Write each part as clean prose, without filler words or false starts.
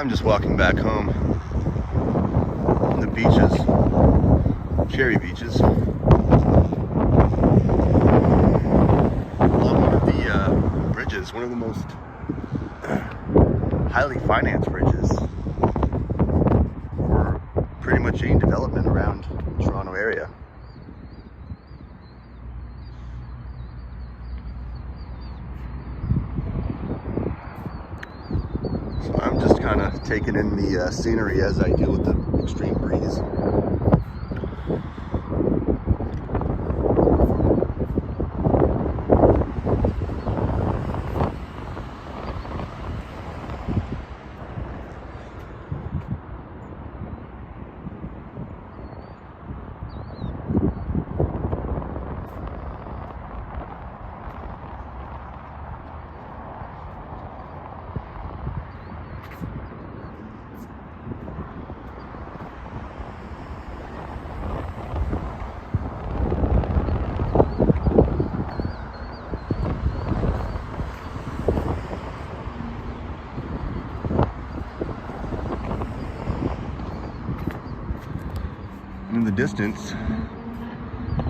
I'm just walking back home on the beaches, cherry beaches, along one of the bridges, one of the most highly financed bridges for pretty much any development around the Toronto area. So I'm just kind of taking in the scenery as I deal with the extreme breeze. In the distance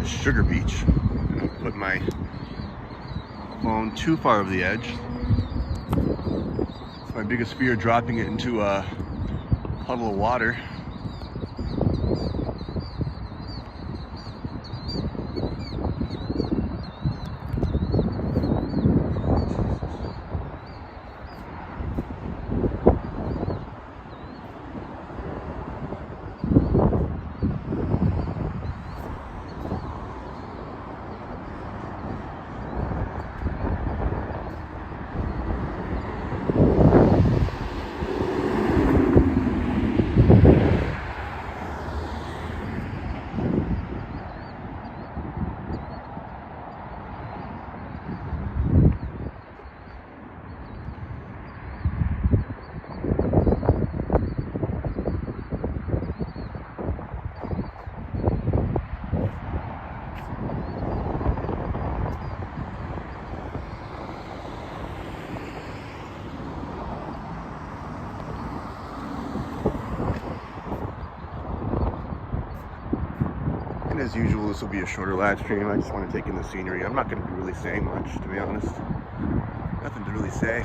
is Sugar Beach. I'm gonna put my phone too far over the edge. It's my biggest fear, dropping it into a puddle of water. And as usual, this will be a shorter live stream. I just want to take in the scenery. I'm not going to be really saying much, to be honest. Nothing to really say.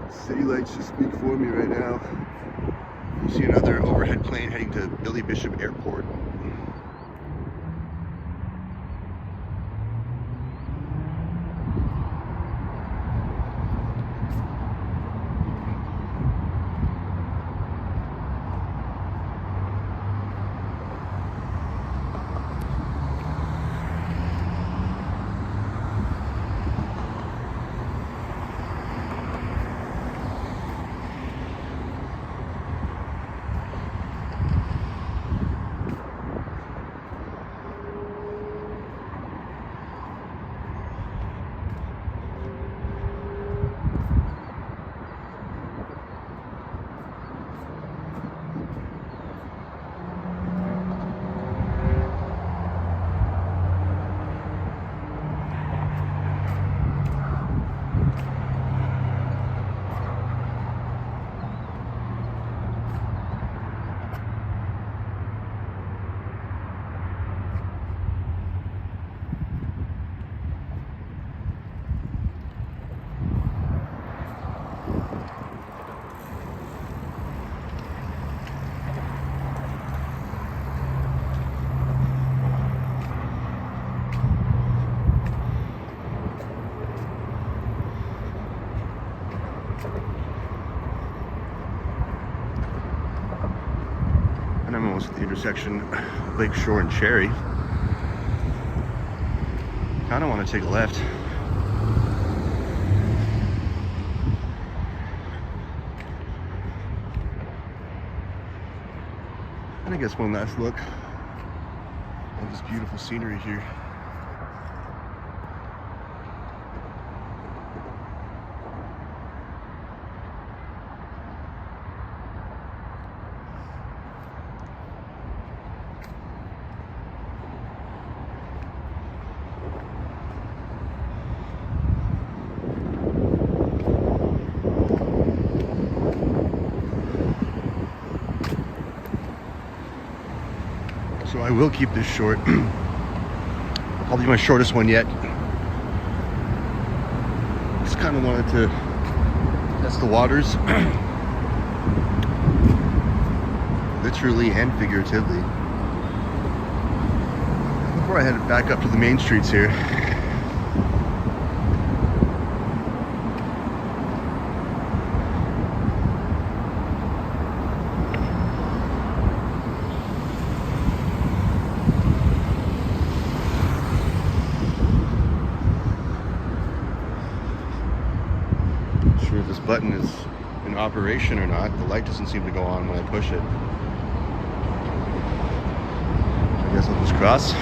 City lights just speak for me right now. You see another overhead plane heading to Billy Bishop Airport. And I'm almost at the intersection of Lakeshore and Cherry. Kind of want to take a left. And I guess one last look at this beautiful scenery here. I will keep this short. Probably my shortest one yet. Just kind of wanted to test the waters. Literally and figuratively. Before I head back up to the main streets here. Not sure if this button is in operation or not. The light doesn't seem to go on when I push it. I guess I'll just cross.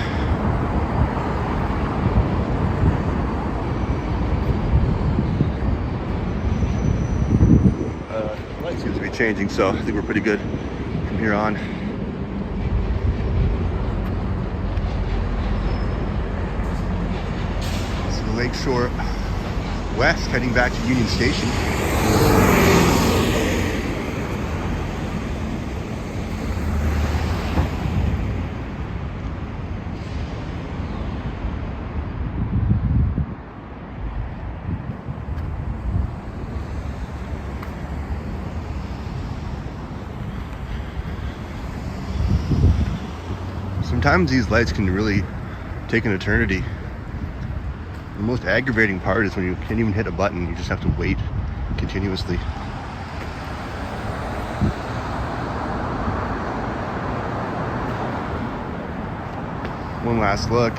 The light seems to be changing, so I think we're pretty good from here on. So the Lakeshore West, heading back to Union Station. Sometimes these lights can really take an eternity. The most aggravating part is when you can't even hit a button, you just have to wait continuously. One last look.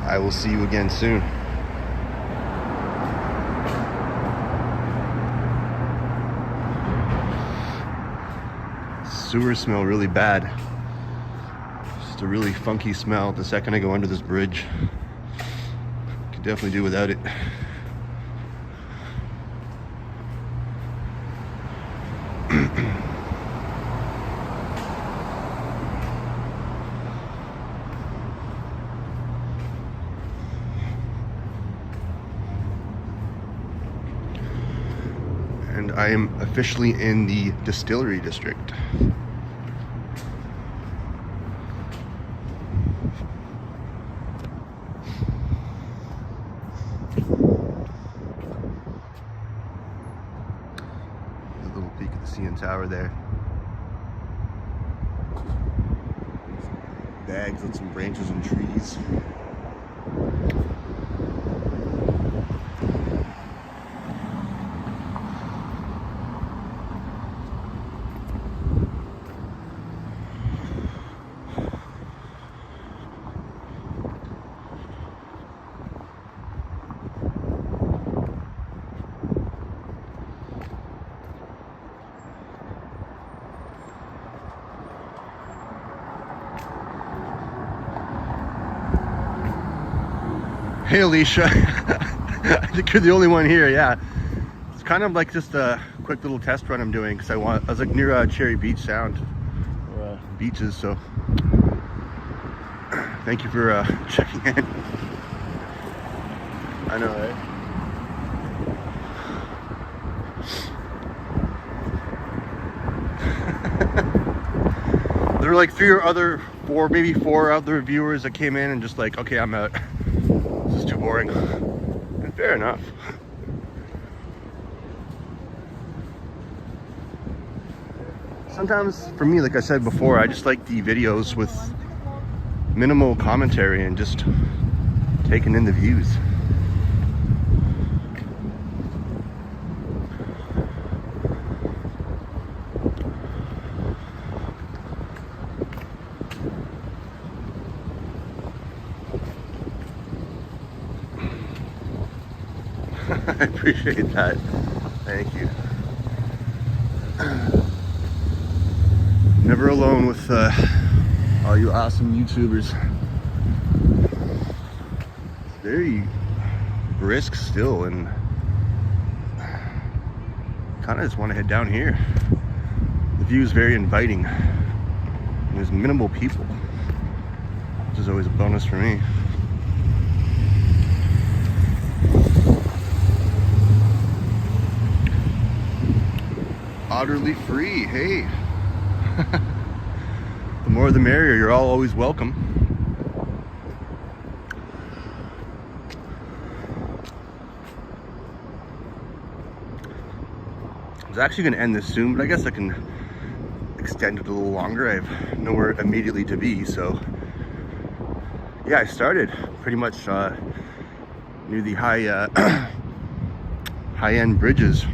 I will see you again soon. Sewers smell really bad. Just a really funky smell the second I go under this bridge. Could definitely do without it. And I am officially in the Distillery district. Peek at the CN Tower there. Bags and some branches and trees. Hey Alicia, I think you're the only one here. Yeah, it's kind of like just a quick little test run I'm doing because I was like near Cherry Beach Sound, beaches. So thank you for checking in. I know, right? There were like maybe four other viewers that came in and just like, okay, I'm out. This is too boring. And fair enough. Sometimes for me, like I said before, I just like the videos with minimal commentary and just taking in the views. I appreciate that. Thank you. Never alone with all you awesome YouTubers. It's very brisk still, and kind of just want to head down here. The view is very inviting. And there's minimal people, which is always a bonus for me. Utterly free, hey. The more the merrier. You're all always welcome. I was actually going to end this soon, but I guess I can extend it a little longer. I have nowhere immediately to be, so yeah, I started pretty much near the high-end bridges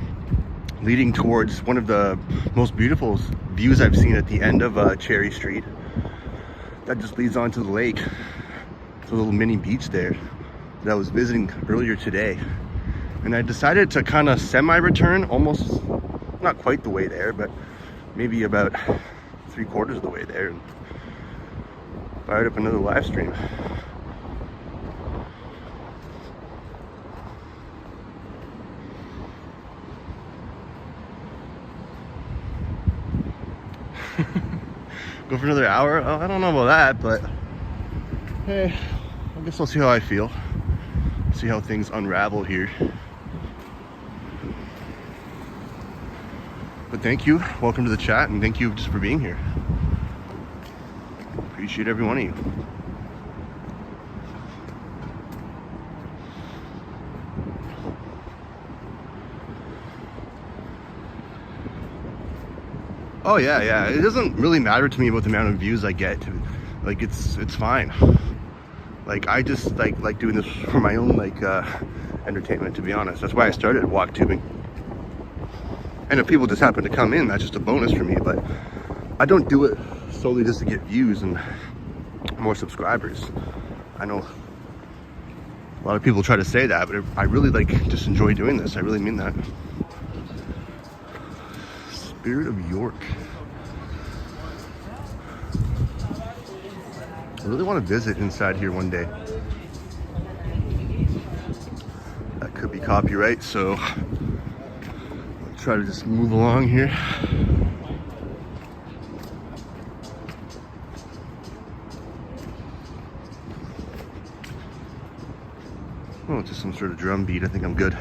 leading towards one of the most beautiful views I've seen at the end of Cherry Street. That just leads onto the lake. It's a little mini beach there that I was visiting earlier today. And I decided to kind of semi-return, almost, not quite the way there, but maybe about 3/4 of the way there, and fired up another live stream. Go for another hour? Oh, I don't know about that, but hey, I guess I'll see how I feel. See how things unravel here. But thank you, welcome to the chat, and thank you just for being here. Appreciate every one of you. Oh yeah, it doesn't really matter to me about the amount of views I get. Like it's fine. Like I just like doing this for my own entertainment, to be honest. That's why I started walk tubing. And if people just happen to come in, that's just a bonus for me, but I don't do it solely just to get views and more subscribers. I know a lot of people try to say that, but I really just enjoy doing this. I really mean that. Spirit of York. I really want to visit inside here one day. That could be copyright, so I'll try to just move along here. Oh, just some sort of drum beat. I think I'm good.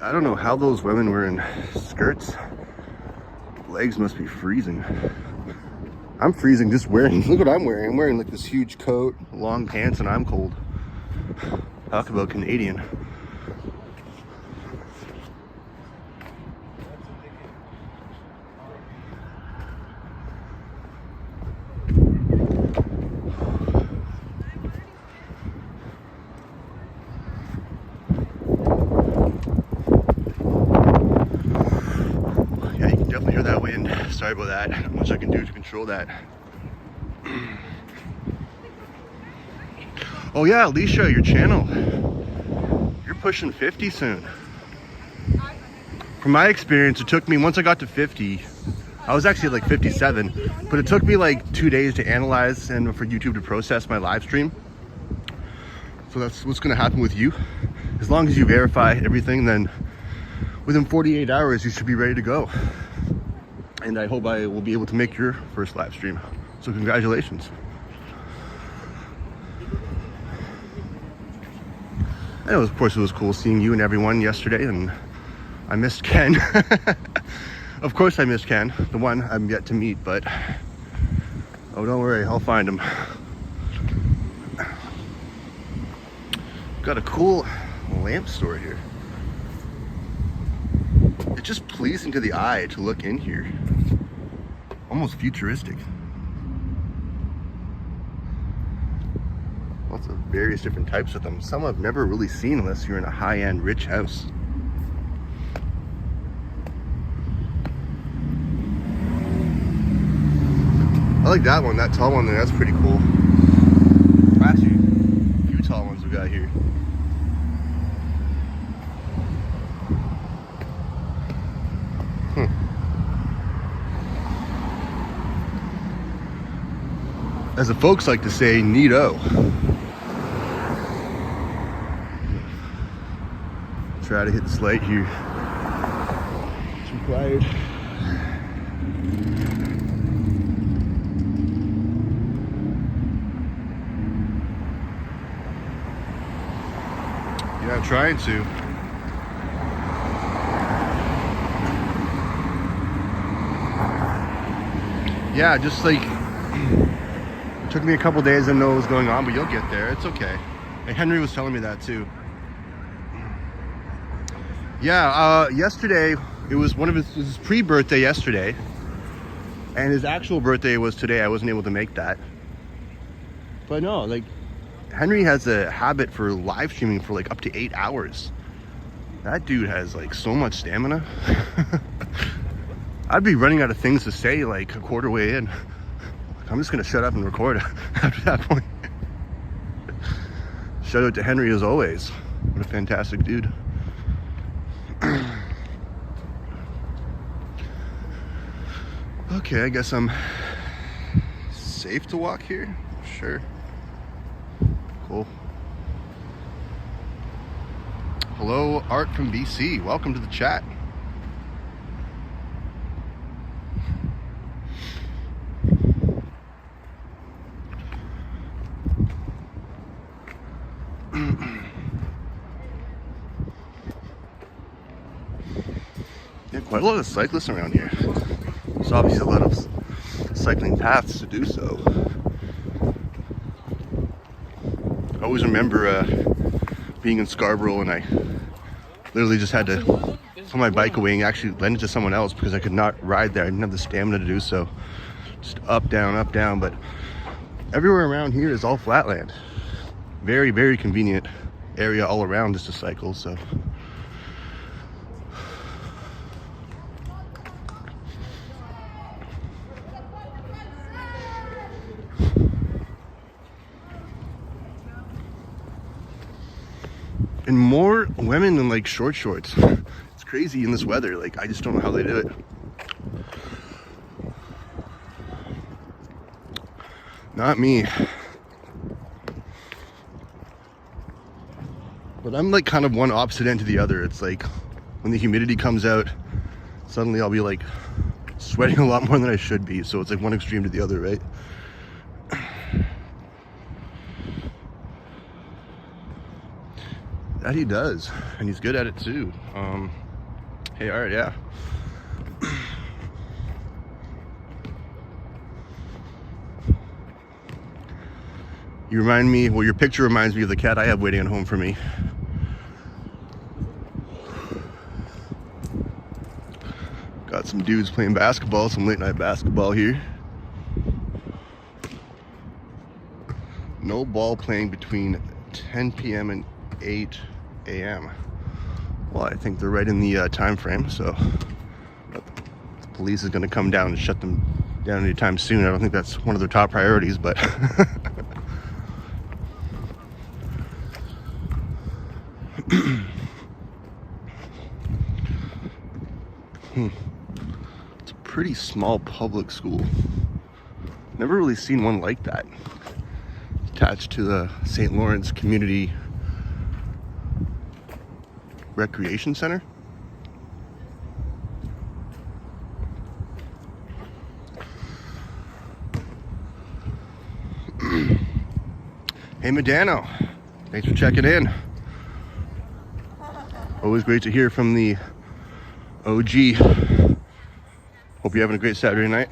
I don't know how those women were in skirts. Legs must be freezing. I'm freezing just wearing, look what I'm wearing. I'm wearing like this huge coat, long pants, and I'm cold. Talk about Canadian. Sorry about that. Not much I can do to control that. Oh yeah, Alicia, your channel. You're pushing 50 soon. From my experience, it took me, once I got to 50, I was actually at like 57, but it took me like 2 days to analyze and for YouTube to process my live stream. So that's what's gonna happen with you. As long as you verify everything, then within 48 hours, you should be ready to go. And I hope I will be able to make your first live stream. So congratulations. And of course it was cool seeing you and everyone yesterday, and I missed Ken. Of course I missed Ken, the one I'm yet to meet, but oh, don't worry, I'll find him. Got a cool lamp store here. It's just pleasing to the eye to look in here. Almost futuristic. Lots of various different types of them. Some I've never really seen unless you're in a high-end rich house. I like that one, that tall one there, that's pretty cool. Actually, a few tall ones we got here. As the folks like to say, neato. Try to hit this light here. It's required. Yeah, I'm trying to. Yeah, just like, it took me a couple days to know what was going on, but you'll get there. It's okay. And Henry was telling me that too. Yeah, yesterday, it was his pre-birthday yesterday, and his actual birthday was today. I wasn't able to make that. But no, like, Henry has a habit for live streaming for like up to 8 hours. That dude has like so much stamina. I'd be running out of things to say like a quarter way in. I'm just gonna shut up and record after that point. Shout out to Henry as always. What a fantastic dude. Okay, I guess I'm safe to walk here. Sure. Cool. Hello, Art from BC. Welcome to the chat. Yeah, quite a lot of cyclists around here. There's obviously a lot of cycling paths to do so. I always remember being in Scarborough, and I literally just had to put my bike away and actually lend it to someone else because I could not ride there. I didn't have the stamina to do so. Just up, down. But everywhere around here is all flatland. Very, very convenient area all around just to cycle, so. And more women in like short shorts. It's crazy in this weather. Like, I just don't know how they do it. Not me. But I'm like kind of one opposite end to the other. It's like when the humidity comes out, suddenly I'll be like sweating a lot more than I should be. So it's like one extreme to the other, right? That he does, and he's good at it too. Hey, Art, yeah. You remind me, well, your picture reminds me of the cat I have waiting at home for me. Got some dudes playing basketball, some late night basketball here. No ball playing between 10 p.m. and 8 a.m. Well, I think they're right in the time frame, so the police is going to come down and shut them down anytime soon. I don't think that's one of their top priorities, but It's a pretty small public school. Never really seen one like that. Attached to the St. Lawrence Community Recreation Center. Hey, Medano, thanks for checking in. Always great to hear from the OG. Hope you're having a great Saturday night.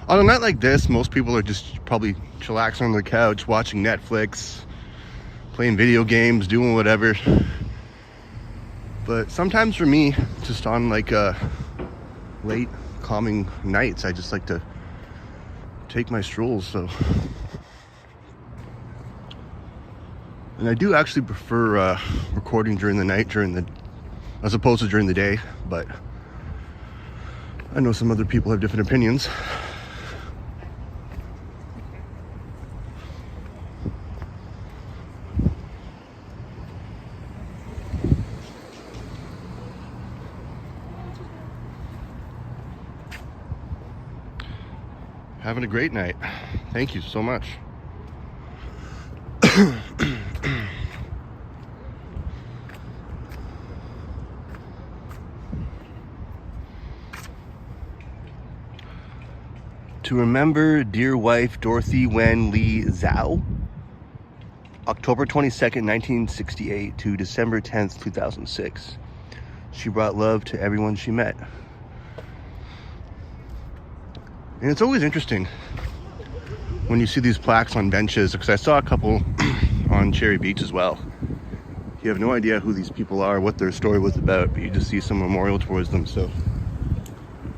On a night like this, most people are just probably chillaxing on the couch, watching Netflix, playing video games, doing whatever. But sometimes for me, just on like late calming nights, I just like to take my strolls. So, and I do actually prefer recording during the night, as opposed to during the day. But I know some other people have different opinions. having a great night. Thank you so much. To remember dear wife Dorothy Wen Lee Zhao, October 22nd, 1968 to December 10th, 2006. She brought love to everyone she met. And it's always interesting when you see these plaques on benches, because I saw a couple on Cherry Beach as well. You have no idea who these people are, what their story was about, but you just see some memorial towards them. So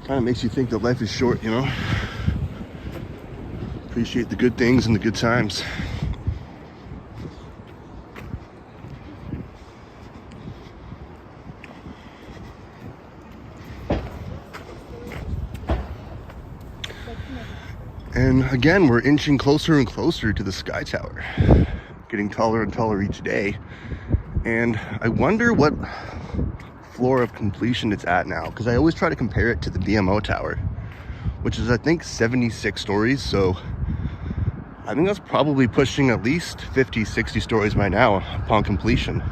kind of makes you think that life is short, you know? Appreciate the good things and the good times. And again, we're inching closer and closer to the Sky Tower, getting taller and taller each day. And I wonder what floor of completion it's at now, because I always try to compare it to the BMO Tower, which is I think 76 stories. So I think that's probably pushing at least 50, 60 stories by now upon completion.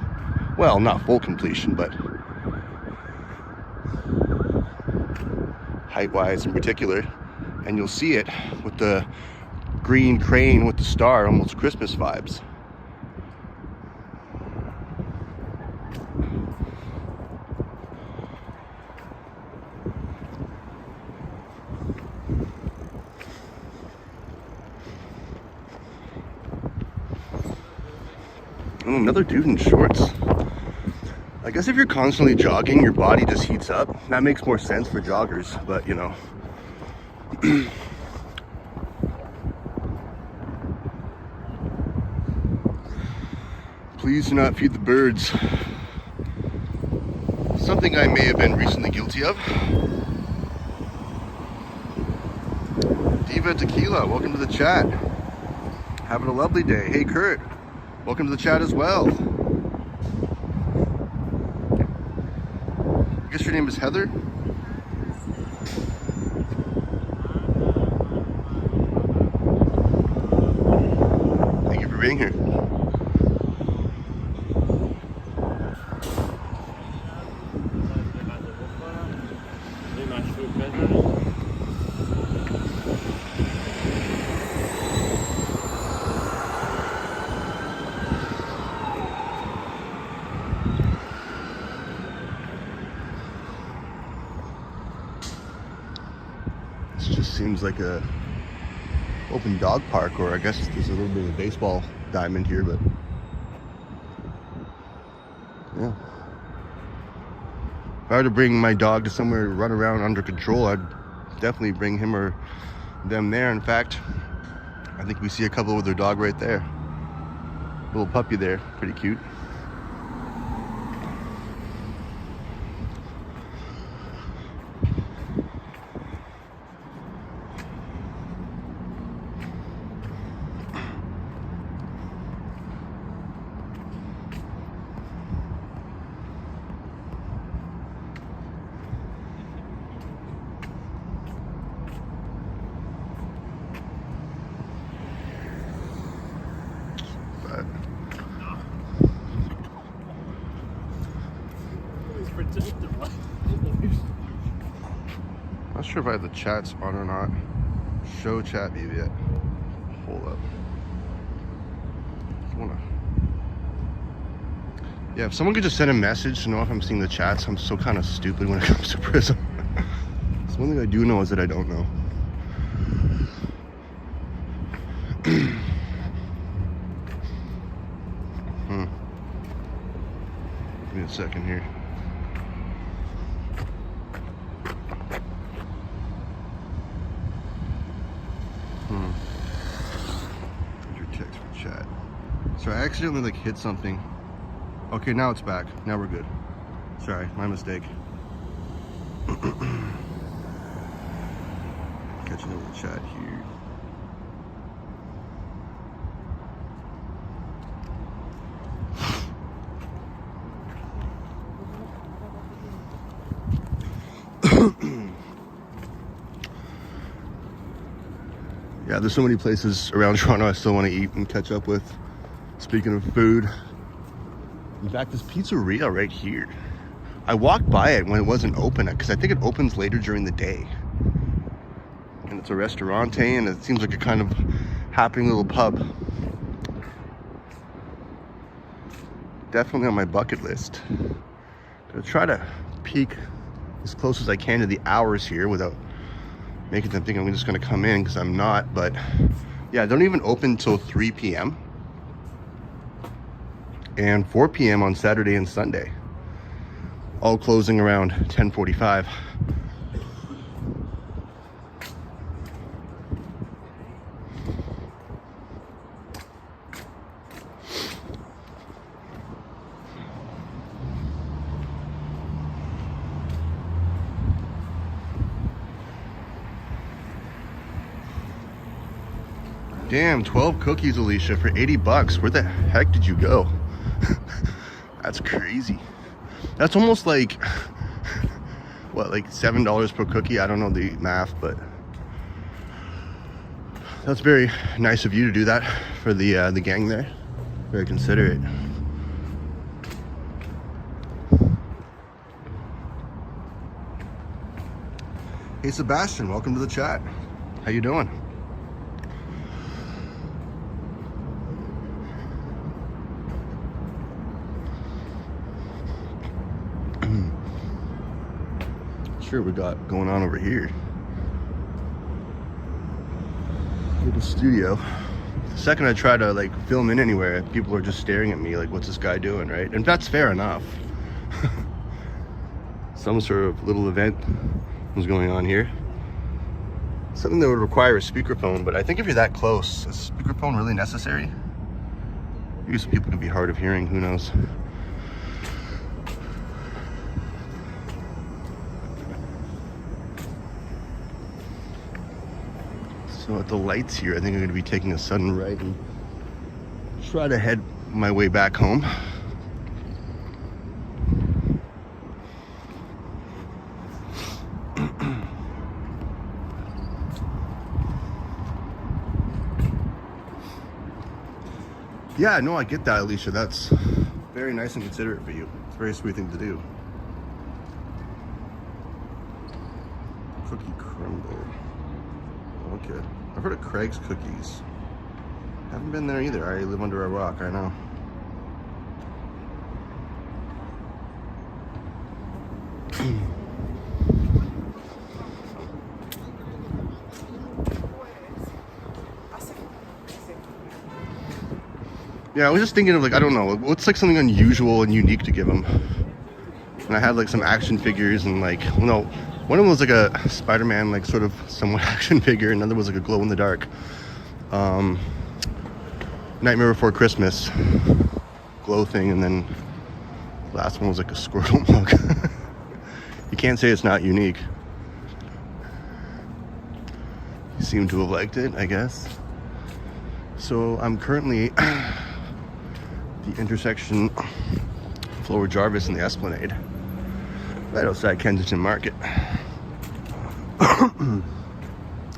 Well, not full completion, but height-wise in particular. And you'll see it with the green crane with the star, almost Christmas vibes. Oh, another dude in shorts. I guess if you're constantly jogging, your body just heats up. That makes more sense for joggers, but you know. Please do not feed the birds. Something I may have been recently guilty of. Diva Tequila, welcome to the chat. Having a lovely day. Hey Kurt, welcome to the chat as well. I guess your name is Heather? Thank you for being here. Seems like a open dog park, or I guess there's a little bit of a baseball diamond here, but yeah. If I were to bring my dog to somewhere to run around under control, I'd definitely bring him or them there. In fact, I think we see a couple with their dog right there. Little puppy there, pretty cute. Not sure if I have the chats on or not. Show chat maybe yet. Hold up. Yeah, if someone could just send a message to know if I'm seeing the chats. I'm so kind of stupid when it comes to Prism. So one thing I do know is that I don't know. Give me a second here. Your text for chat. So I accidentally like hit something. Okay, now it's back. Now we're good. Sorry, my mistake. Catching up with the chat here. Yeah, there's so many places around Toronto I still want to eat and catch up with. Speaking of food, in fact, this pizzeria right here, I walked by it when it wasn't open because I think it opens later during the day. And it's a restaurante and it seems like a kind of happening little pub. Definitely on my bucket list. Gonna try to peek as close as I can to the hours here without making them think I'm just gonna come in, because I'm not. But yeah, don't even open until 3 p.m. and 4 p.m. on Saturday and Sunday. All closing around 10:45. Damn, 12 cookies, Alicia, for 80 bucks. Where the heck did you go? That's crazy. That's almost like, what, like $7 per cookie? I don't know the math, but that's very nice of you to do that for the gang there. Very considerate. Hey Sebastian, welcome to the chat. How you doing? Sure, we got going on over here. Little studio. The second I try to like film in anywhere, people are just staring at me like, what's this guy doing, right? And that's fair enough. Some sort of little event was going on here. Something that would require a speakerphone, but I think if you're that close, is a speakerphone really necessary? Maybe some people can be hard of hearing, who knows? So at the lights here, I think I'm going to be taking a sudden right and try to head my way back home. Yeah, no, I get that, Alicia. That's very nice and considerate for you. It's a very sweet thing to do. Cookie crumble. Okay. I've heard of Craig's Cookies. Haven't been there either. I live under a rock, I know. Yeah, I was just thinking of like, I don't know, what's like something unusual and unique to give them? And I had like some action figures and like, well, no, one of them was like a Spider-Man, like sort of somewhat action figure. Another was like a glow in the dark. Nightmare Before Christmas glow thing. And then the last one was like a Squirtle mug. You can't say it's not unique. You seem to have liked it, I guess. So I'm currently the intersection Flower Jarvis and the Esplanade, right outside Kensington Market. I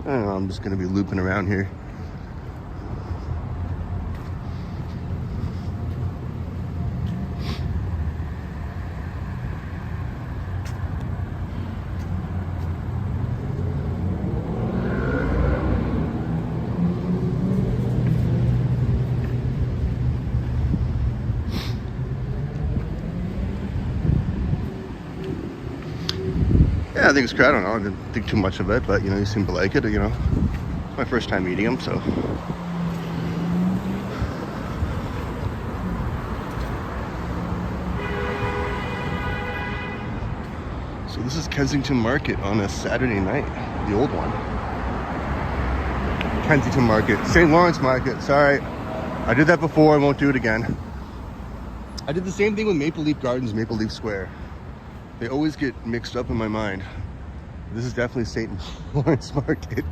don't know, I'm just gonna be looping around here. Yeah, I think it's great. I don't know. I didn't think too much of it, but you know, you seem to like it. You know, it's my first time eating them, so. So this is Kensington Market on a Saturday night, the old one. Kensington Market, St. Lawrence Market. Sorry, I did that before. I won't do it again. I did the same thing with Maple Leaf Gardens, Maple Leaf Square. They always get mixed up in my mind. This is definitely St. Lawrence Market.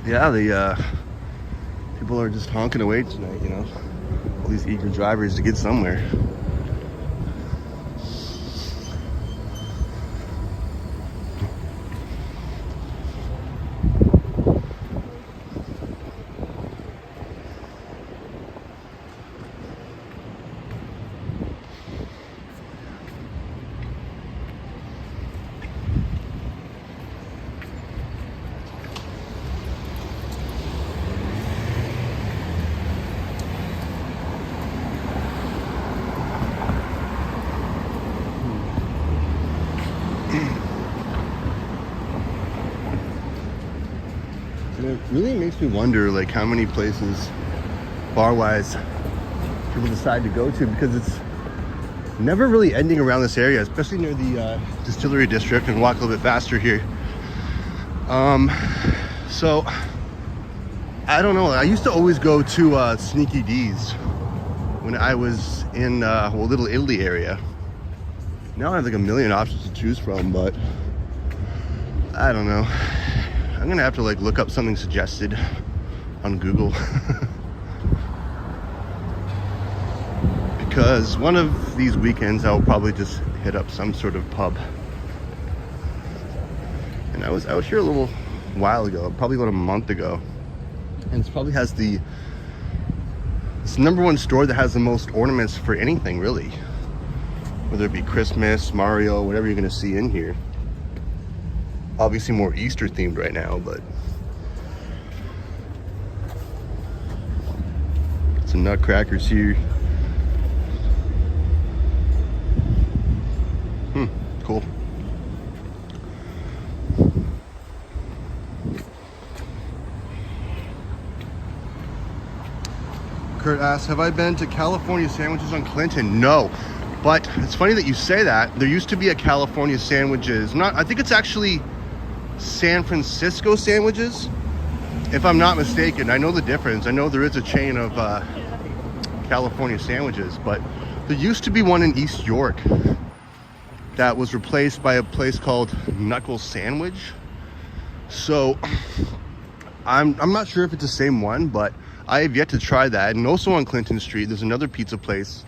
Yeah, people are just honking away tonight, you know. All these eager drivers to get somewhere. And it really makes me wonder, like, how many places, bar-wise, people decide to go to, because it's never really ending around this area, especially near the Distillery district, and walk a little bit faster here. So, I don't know. I used to always go to Sneaky D's when I was in Little Italy area. Now I have like a million options to choose from, but I don't know. I'm gonna have to like look up something suggested on Google. Because one of these weekends I'll probably just hit up some sort of pub. And I was out here a little while ago, probably about a month ago. And it probably has it's the #1 store that has the most ornaments for anything, really. Whether it be Christmas, Mario, whatever you're gonna see in here. Obviously more Easter themed right now, but some nutcrackers here. Cool. Kurt asks, have I been to California Sandwiches on Clinton? No, but it's funny that you say that. There used to be a California Sandwiches. I think it's actually San Francisco Sandwiches, if I'm not mistaken. I know the difference. I know there is a chain of California Sandwiches, but there used to be one in East York that was replaced by a place called Knuckle Sandwich. So I'm not sure if it's the same one, but I have yet to try that. And also on Clinton Street, there's another pizza place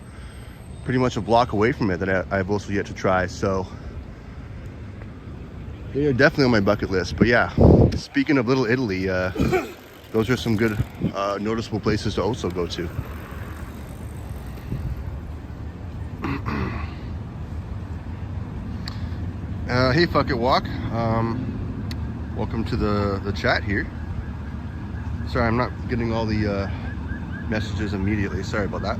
pretty much a block away from it that I've also yet to try. So they are definitely on my bucket list. But yeah, speaking of Little Italy, those are some good noticeable places to also go to. Hey, Fuck It Walk. Welcome to the chat here. Sorry, I'm not getting all the messages immediately. Sorry about that.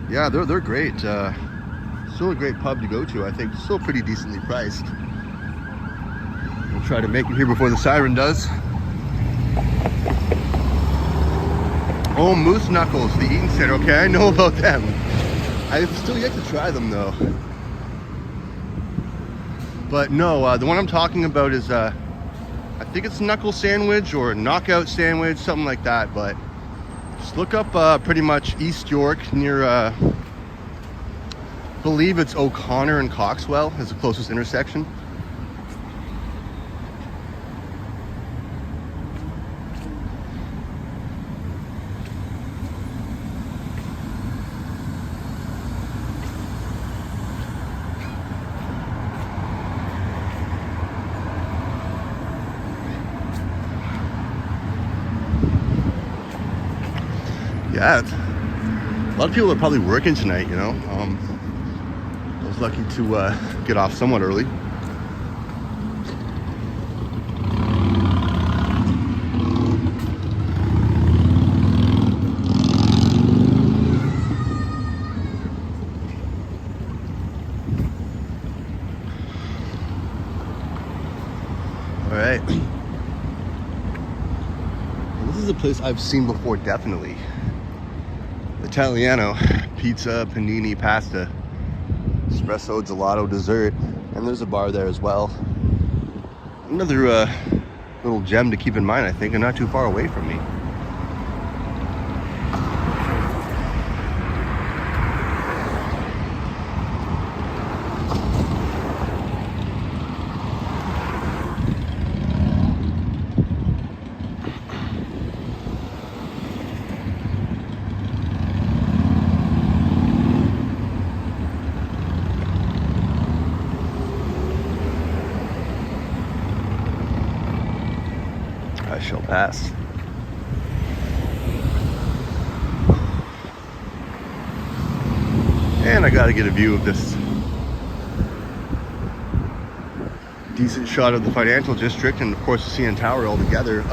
Yeah, they're great. Still a great pub to go to. I think still pretty decently priced. We'll try to make it here before the siren does. Oh, Moose Knuckles, the Eaton Center. Okay, I know about them. I've still yet to try them though. But no, the one I'm talking about is, I think it's Knuckle Sandwich or Knockout Sandwich, something like that. But just look up pretty much East York near, I believe it's O'Connor and Coxwell is the closest intersection. Yeah, a lot of people are probably working tonight, you know. I was lucky to get off somewhat early. All right. This is a place I've seen before, definitely. Italiano, pizza, panini, pasta, espresso, gelato, dessert, and there's a bar there as well. Another little gem to keep in mind, I think, and not too far away from me. I shall pass. And I gotta get a view of this decent shot of the financial district and of course the CN Tower all together.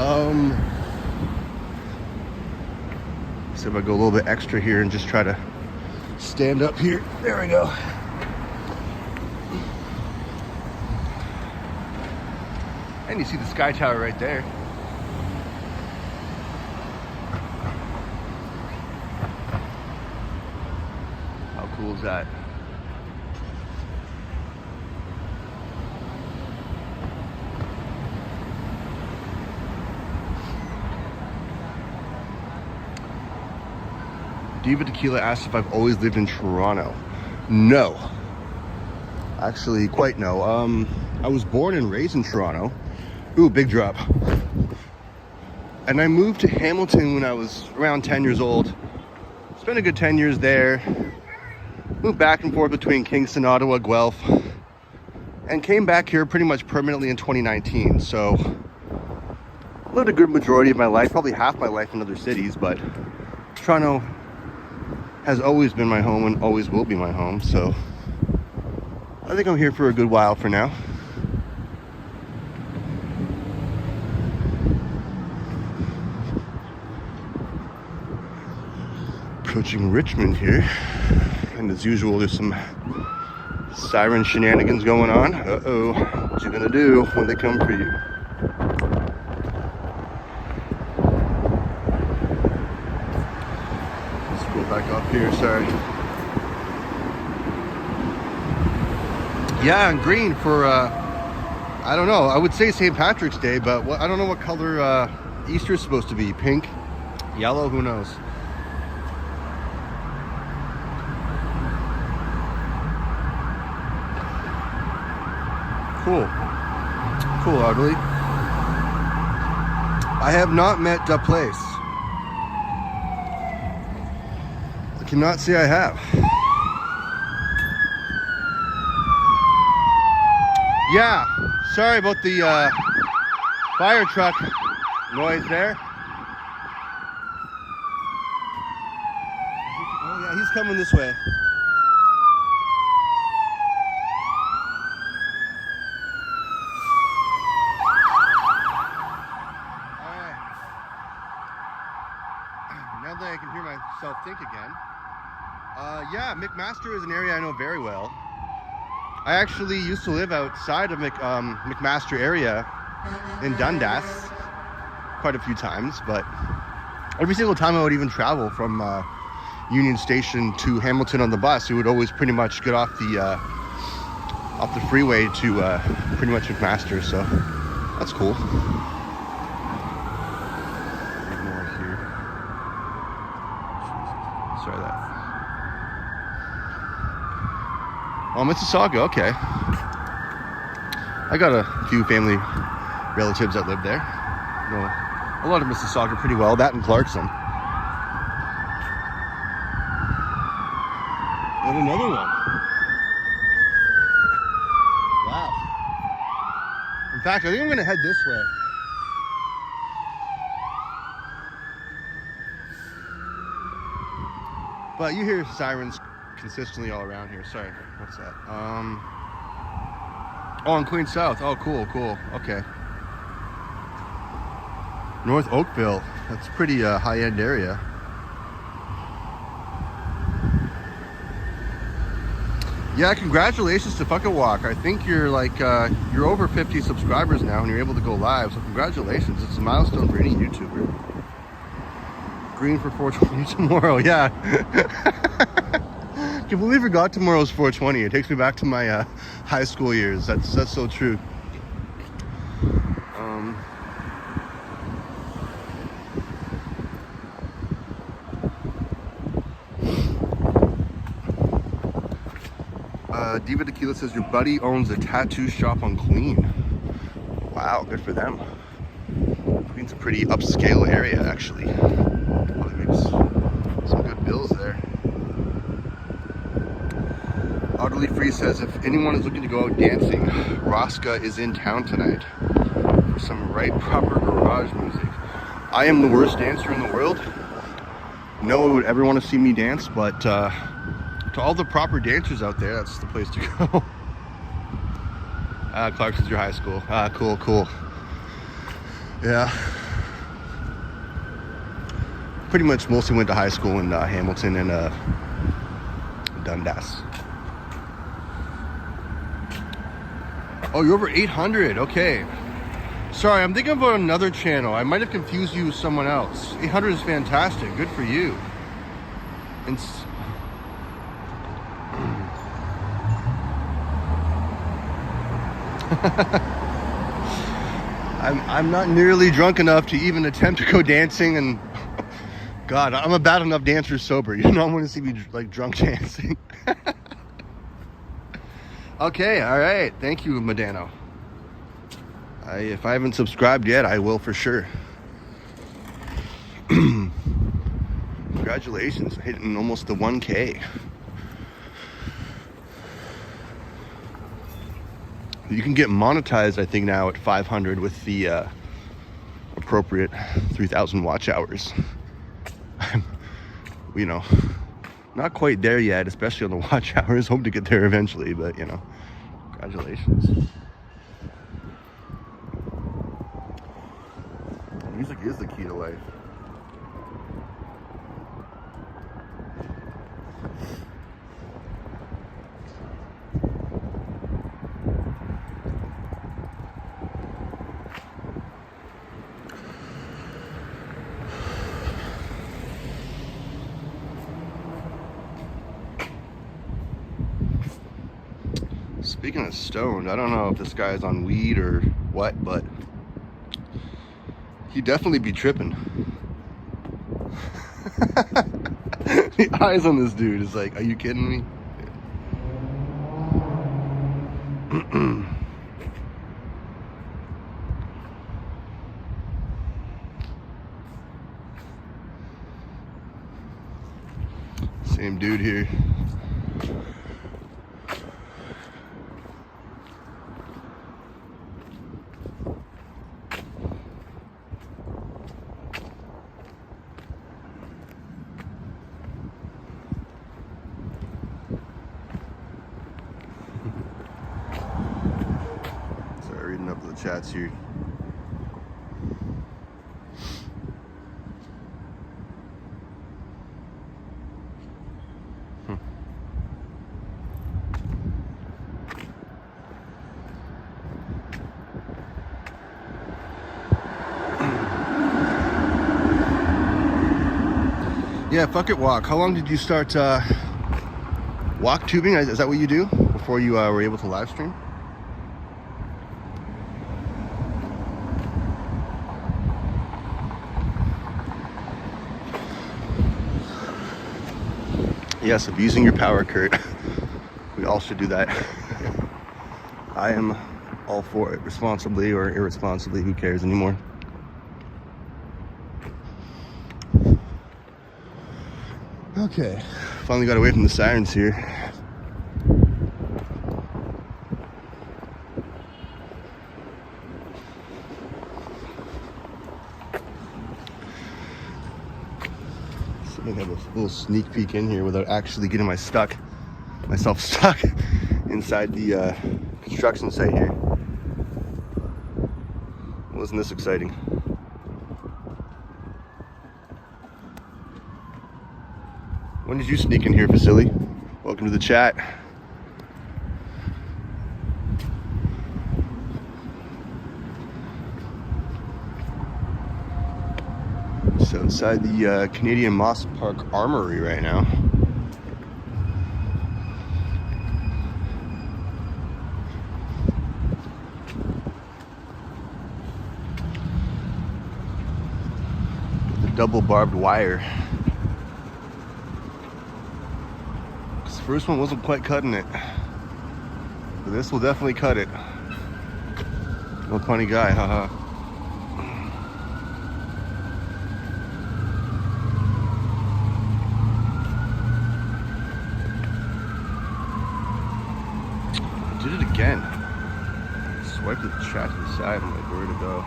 So if I go a little bit extra here and just try to stand up here. There we go. And you see the Sky Tower right there. How cool is that? Diva Tequila asked if I've always lived in Toronto. No. Actually, quite no. I was born and raised in Toronto. Ooh, big drop. And I moved to Hamilton when I was around 10 years old. Spent a good 10 years there. Moved back and forth between Kingston, Ottawa, Guelph. And came back here pretty much permanently in 2019. So, lived a good majority of my life, probably half my life in other cities, but Toronto has always been my home and always will be my home, so I think I'm here for a good while for now. Approaching Richmond here, and as usual there's some siren shenanigans going on. Uh-oh, what you gonna do when they come for you? Back up here, sorry. Yeah, and green for I don't know, I would say St. Patrick's Day, but I don't know what color Easter's supposed to be. Pink, yellow, who knows? Cool. Cool, Audley. I have not met the place. Cannot say I have. Yeah, sorry about the fire truck noise there. Oh yeah, he's coming this way. Alright. Now that I can hear myself think again. Yeah, McMaster is an area I know very well. I actually used to live outside of McMaster area in Dundas quite a few times, but every single time I would even travel from Union Station to Hamilton on the bus, it would always pretty much get off the freeway to pretty much McMaster, so that's cool. More here. Sorry that. Oh, Mississauga, okay. I got a few family relatives that live there. Know a lot of Mississauga pretty well, that and Clarkson. And another one. Wow. In fact, I think I'm gonna head this way. But you hear sirens consistently all around here. Sorry, what's that? Oh, in Queen South. Oh, cool, cool. Okay. North Oakville. That's a pretty high-end area. Yeah, congratulations to Fuck It Walk. I think you're like, you're over 50 subscribers now and you're able to go live. So congratulations. It's a milestone for any YouTuber. Green for 420 tomorrow. Yeah. I can't believe I forgot tomorrow's 420. It takes me back to my high school years. That's so true. Diva Tequila says your buddy owns a tattoo shop on Queen. Wow, good for them. Queen's a pretty upscale area, actually. Probably makes some good bills there. Utterly Free says if anyone is looking to go out dancing, Rosca is in town tonight. some right proper garage music. I am the worst dancer in the world. No one would ever want to see me dance, but to all the proper dancers out there, that's the place to go. Clarkson's your high school. Cool. Yeah. Pretty much mostly went to high school in Hamilton and Dundas. Oh, you're over 800. Okay. Sorry, I'm thinking about another channel. I might have confused you with someone else. 800 is fantastic. Good for you. And I'm not nearly drunk enough to even attempt to go dancing, and God, I'm a bad enough dancer sober. You don't want to see me like drunk dancing. Okay, all right. Thank you, Medano. If I haven't subscribed yet, I will for sure. Congratulations, hitting almost the 1K. You can get monetized, I think, now at 500 with the appropriate 3,000 watch hours. I'm, not quite there yet, especially on the watch hours. Hope to get there eventually, but congratulations. Music is the key to life. Speaking of stoned, I don't know if this guy's on weed or what, but he definitely be tripping. The eyes on this dude is like, are you kidding me? Same dude here. Up the chats here. Yeah, fuck it walk. How long did you start walk tubing? Is that what you do before you were able to live stream? Yes, abusing your power, Kurt. We all should do that. I am all for it, responsibly or irresponsibly, who cares anymore? Okay, finally got away from the sirens here. Have a little sneak peek in here without actually getting myself stuck inside the construction site here. Wasn't this exciting? When did you sneak in here, Vasily? Welcome to the chat. So inside the Canadian Moss Park Armory right now. The double barbed wire. This first one wasn't quite cutting it, but this will definitely cut it. No funny guy, haha. Did it again. Swipe the chat to the side. I'm like, where to go? go.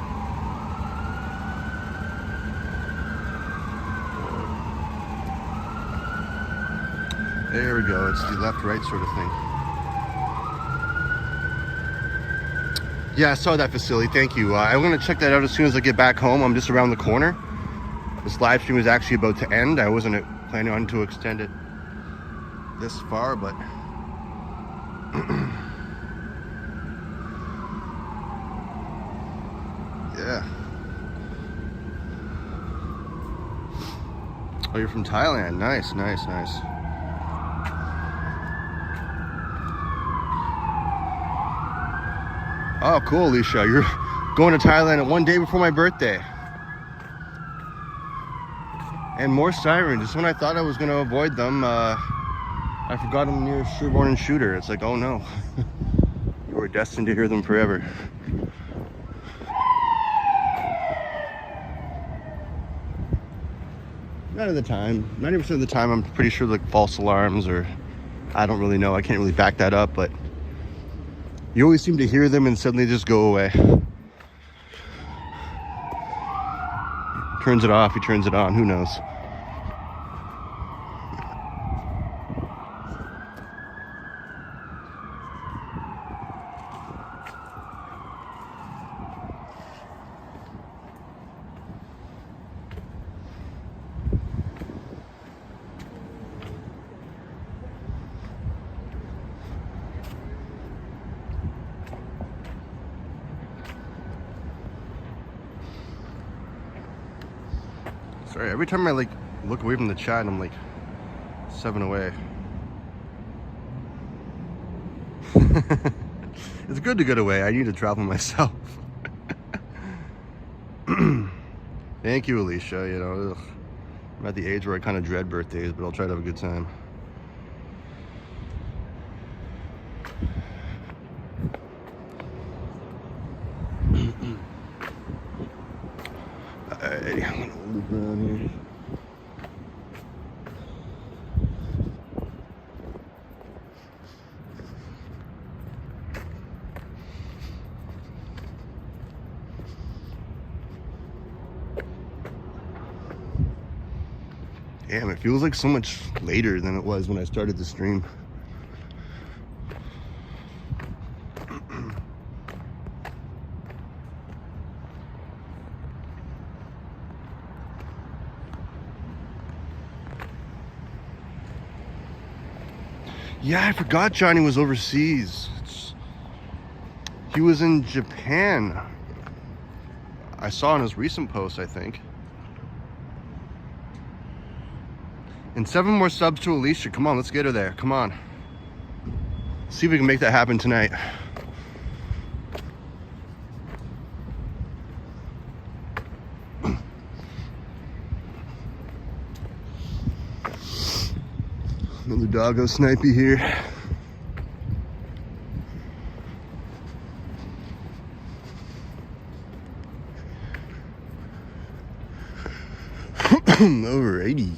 There we go. It's the left-right sort of thing. Yeah, I saw that facility. Thank you. I'm going to check that out as soon as I get back home. I'm just around the corner. This live stream is actually about to end. I wasn't planning on to extend it this far, but yeah. Oh, you're from Thailand. Nice, nice, nice. Oh, cool, Alicia. You're going to Thailand one day before my birthday. And more sirens. Just when I thought I was going to avoid them, I forgot them near Sherborne and Shooter. It's like, oh no. You were destined to hear them forever. None of the time. 90% of the time, I'm pretty sure like false alarms, or I don't really know. I can't really back that up, but you always seem to hear them and suddenly just go away. Turns it off, he turns it on, who knows? Sorry, every time I like look away from the chat, I'm like 7 away. It's good to get away. I need to travel myself. Thank you, Alicia. You know, I'm at the age where I kind of dread birthdays, but I'll try to have a good time. Alright, I'm gonna loop around here. Damn, it feels like so much later than it was when I started the stream. Yeah, I forgot Johnny was overseas. He was in Japan. I saw in his recent post, I think. And 7 more subs to Alicia. Come on, let's get her there. Come on. See if we can make that happen tonight. Another doggo snipey here. Over 80.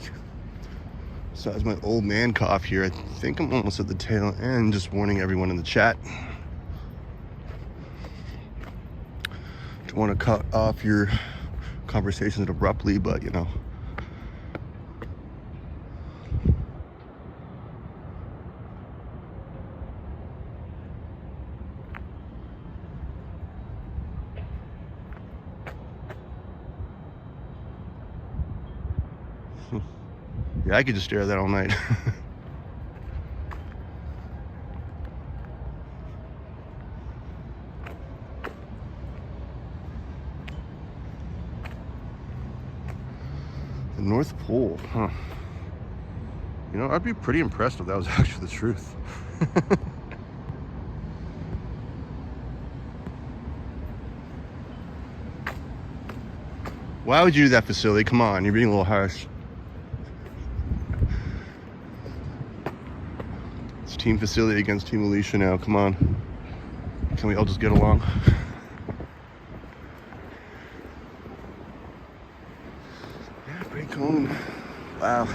Besides my old man cough here, I think I'm almost at the tail end. Just warning everyone in the chat. Don't want to cut off your conversations abruptly, but you know. Yeah, I could just stare at that all night. The North Pole, huh? You know, I'd be pretty impressed if that was actually the truth. Why would you do that, Facility? Come on, you're being a little harsh. It's Team Facility against Team Alicia now. Come on. Can we all just get along? Yeah, pretty cool. Wow.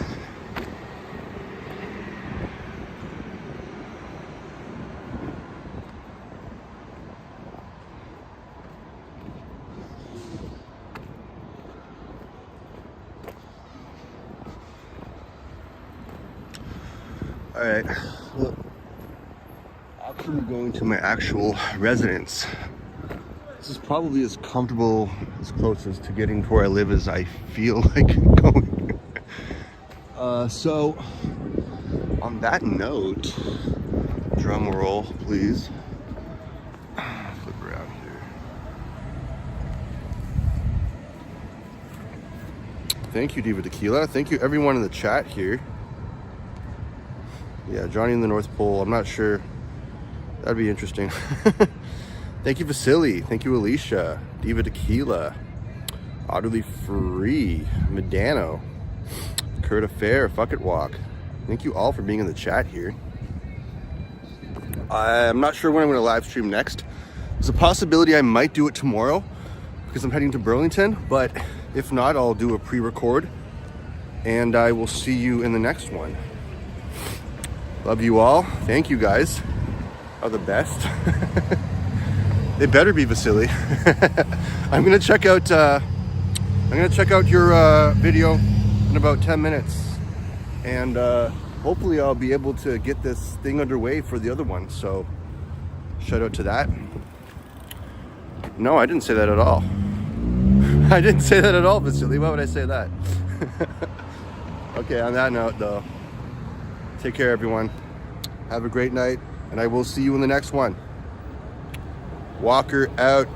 Alright, well, actually going to my actual residence. This is probably as comfortable, as close as to getting to where I live as I feel like going. So, on that note, drum roll, please. Flip around here. Thank you, Diva Tequila. Thank you, everyone in the chat here. Yeah, Johnny in the North Pole. I'm not sure. That'd be interesting. Thank you, Vasily. Thank you, Alicia. Diva Tequila. Utterly Free. Medano. Kurt Affair. Fuck It Walk. Thank you all for being in the chat here. I'm not sure when I'm going to live stream next. There's a possibility I might do it tomorrow because I'm heading to Burlington, but if not, I'll do a pre-record and I will see you in the next one. Love you all. Thank you guys. Are the best. They better be, Vasily. I'm gonna check out your video in about 10 minutes, and hopefully I'll be able to get this thing underway for the other one. So shout out to that. No, I didn't say that at all. I didn't say that at all, Vasily. Why would I say that? Okay, on that note though, take care everyone. Have a great night, and I will see you in the next one. Walker out.